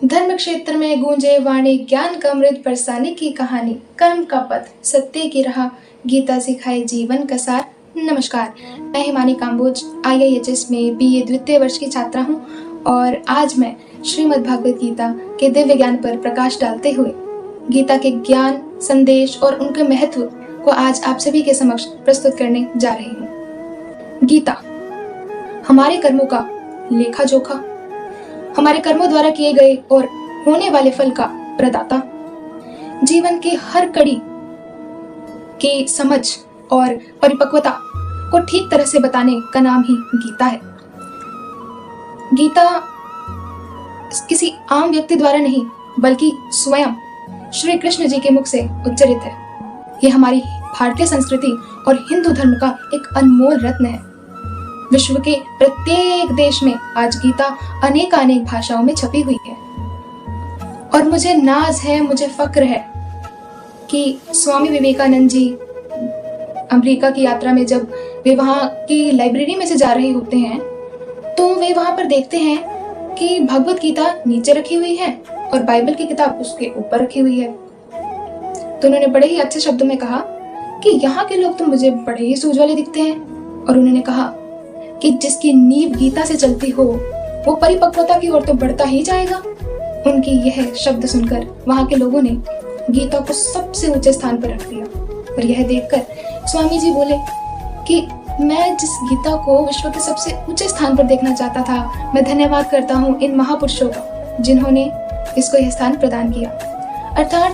धर्म क्षेत्र में गूंजे वाणी, ज्ञान का अमृत बरसाने की कहानी, कर्म का पथ, सत्य की राह, गीता सिखाए जीवन का सार। नमस्कार, मैं हिमानी काम्बोज IIHS में BA द्वितीय वर्ष की छात्रा हूँ और आज मैं श्रीमद् भागवत गीता के दिव्य ज्ञान पर प्रकाश डालते हुए गीता के ज्ञान, संदेश और उनके महत्व को आज आप सभी के समक्ष प्रस्तुत करने जा रही हूँ। गीता हमारे कर्मों का लेखा जोखा, हमारे कर्मों द्वारा किए गए और होने वाले फल का प्रदाता, जीवन के हर कड़ी की समझ और परिपक्वता को ठीक तरह से बताने का नाम ही गीता है। गीता किसी आम व्यक्ति द्वारा नहीं बल्कि स्वयं श्री कृष्ण जी के मुख से उच्चरित है। यह हमारी भारतीय संस्कृति और हिंदू धर्म का एक अनमोल रत्न है। विश्व के प्रत्येक देश में आज गीता अनेक भाषाओं में छपी हुई है और मुझे नाज है, मुझे फक्र है कि स्वामी विवेकानंद जी अमेरिका की यात्रा में जब वे वहाँ की लाइब्रेरी में से जा रहे होते हैं तो वे वहाँ पर देखते हैं कि भगवत गीता नीचे रखी हुई है और बाइबल की किताब उसके ऊपर रखी हुई है। तो उन्होंने बड़े ही अच्छे शब्दों में कहा कि यहाँ के लोग तो मुझे बड़े ही सूझ वाले दिखते हैं, और उन्होंने कहा कि जिसकी नींव गीता से चलती हो वो परिपक्वता की ओर तो बढ़ता ही जाएगा। उनकी यह शब्द सुनकर वहां के लोगों ने गीता को सबसे ऊंचे स्थान पर रख दिया और यह देखकर स्वामी जी बोले कि मैं जिस गीता को विश्व के सबसे ऊंचे स्थान पर देखना चाहता था, मैं धन्यवाद करता हूँ इन महापुरुषों का जिन्होंने इसको यह स्थान प्रदान किया। अर्थात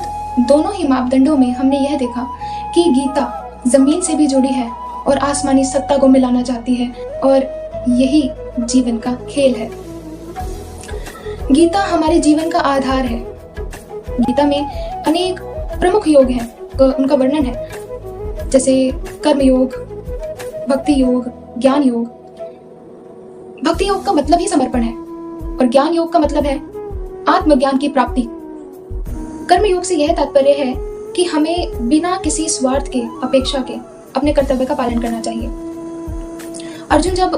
दोनों ही मापदंडों में हमने यह देखा कि गीता जमीन से भी जुड़ी है और आसमानी सत्ता को मिलाना चाहती है और यही जीवन का खेल है। गीता हमारे जीवन का आधार है। गीता में अनेक प्रमुख योग हैं, उनका वर्णन है, जैसे कर्म योग, भक्ति योग, ज्ञान योग। भक्ति योग का मतलब ही समर्पण है और ज्ञान योग का मतलब है आत्मज्ञान की प्राप्ति। कर्म योग से यह तात्पर्य है कि हमें बिना किसी स्वार्थ के, अपेक्षा के अपने कर्तव्य का पालन करना चाहिए। अर्जुन जब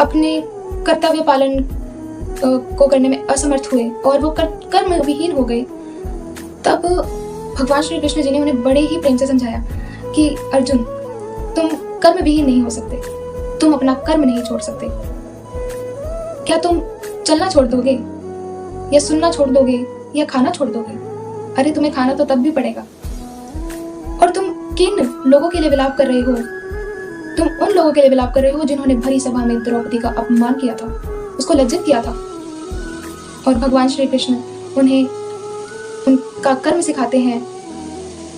अपने कर्तव्य पालन को करने में असमर्थ हुए और वो कर्म विहीन हो गए, तब भगवान श्री कृष्ण जी ने उन्हें बड़े ही प्रेम से समझाया कि अर्जुन, तुम कर्म विहीन नहीं हो सकते, तुम अपना कर्म नहीं छोड़ सकते। क्या तुम चलना छोड़ दोगे या सुनना छोड़ दोगे या खाना छोड़ दोगे? अरे तुम्हें खाना तो तब भी पड़ेगा। और तुम किन लोगों के लिए विलाप कर रहे हो? तुम उन लोगों के लिए विलाप कर रहे हो जिन्होंने भरी सभा में द्रौपदी का अपमान किया था, उसको लज्जित किया था। और भगवान श्री कृष्ण उन्हें उनका कर्म सिखाते हैं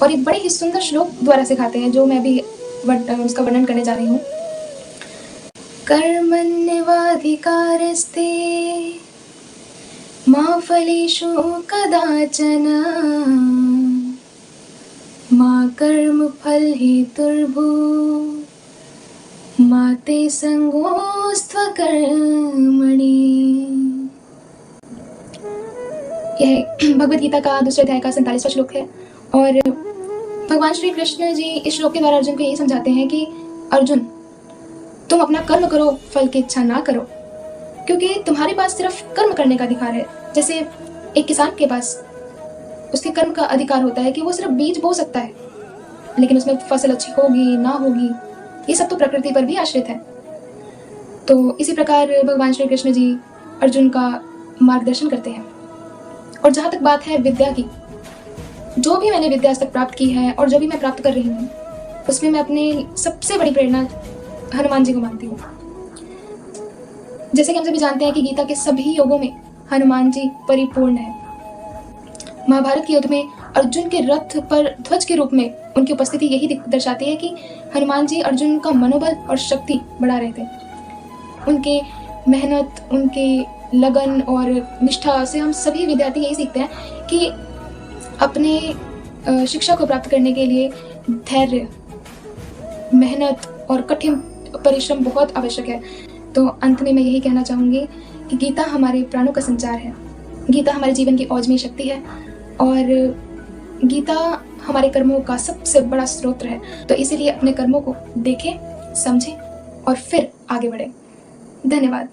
और एक बड़े ही सुंदर श्लोक द्वारा सिखाते हैं, जो मैं भी उसका वर्णन करने जा रही हूँ। कर्मण्येवाधिकारस्ते मा फलेषु कदाचन मा कर्म फल हेतुर्भूः मा ते संगोऽस्त्व कर्मणि। यह भगवत गीता का दूसरे अध्याय का 47वां श्लोक है और भगवान श्री कृष्ण जी इस श्लोक के द्वारा अर्जुन को यही समझाते हैं कि अर्जुन, तुम अपना कर्म करो, फल की इच्छा ना करो, क्योंकि तुम्हारे पास सिर्फ कर्म करने का अधिकार है। जैसे एक किसान के पास उसके कर्म का अधिकार होता है कि वो सिर्फ बीज बो सकता है, लेकिन उसमें फसल अच्छी होगी ना होगी ये सब तो प्रकृति पर भी आश्रित है। तो इसी प्रकार भगवान श्री कृष्ण जी अर्जुन का मार्गदर्शन करते हैं। और जहाँ तक बात है विद्या की, जो भी मैंने विद्या आज तक प्राप्त की है और जो भी मैं प्राप्त कर रही हूँ, उसमें मैं अपनी सबसे बड़ी प्रेरणा हनुमान जी को मानती हूँ। जैसे कि हम सभी जानते हैं कि गीता के सभी योगों में हनुमान जी परिपूर्ण है। महाभारत के युद्ध में अर्जुन के रथ पर ध्वज के रूप में उनकी उपस्थिति यही दर्शाती है कि हनुमान जी अर्जुन का मनोबल और शक्ति बढ़ा रहे थे। उनके मेहनत, उनके लगन और निष्ठा से हम सभी विद्यार्थी यही सीखते हैं कि अपने शिक्षा को प्राप्त करने के लिए धैर्य, मेहनत और कठिन परिश्रम बहुत आवश्यक है। तो अंत में मैं यही कहना चाहूँगी कि गीता हमारे प्राणों का संचार है, गीता हमारे जीवन की औजमी शक्ति है और गीता हमारे कर्मों का सबसे बड़ा स्रोत है। तो इसीलिए अपने कर्मों को देखें, समझें और फिर आगे बढ़ें। धन्यवाद।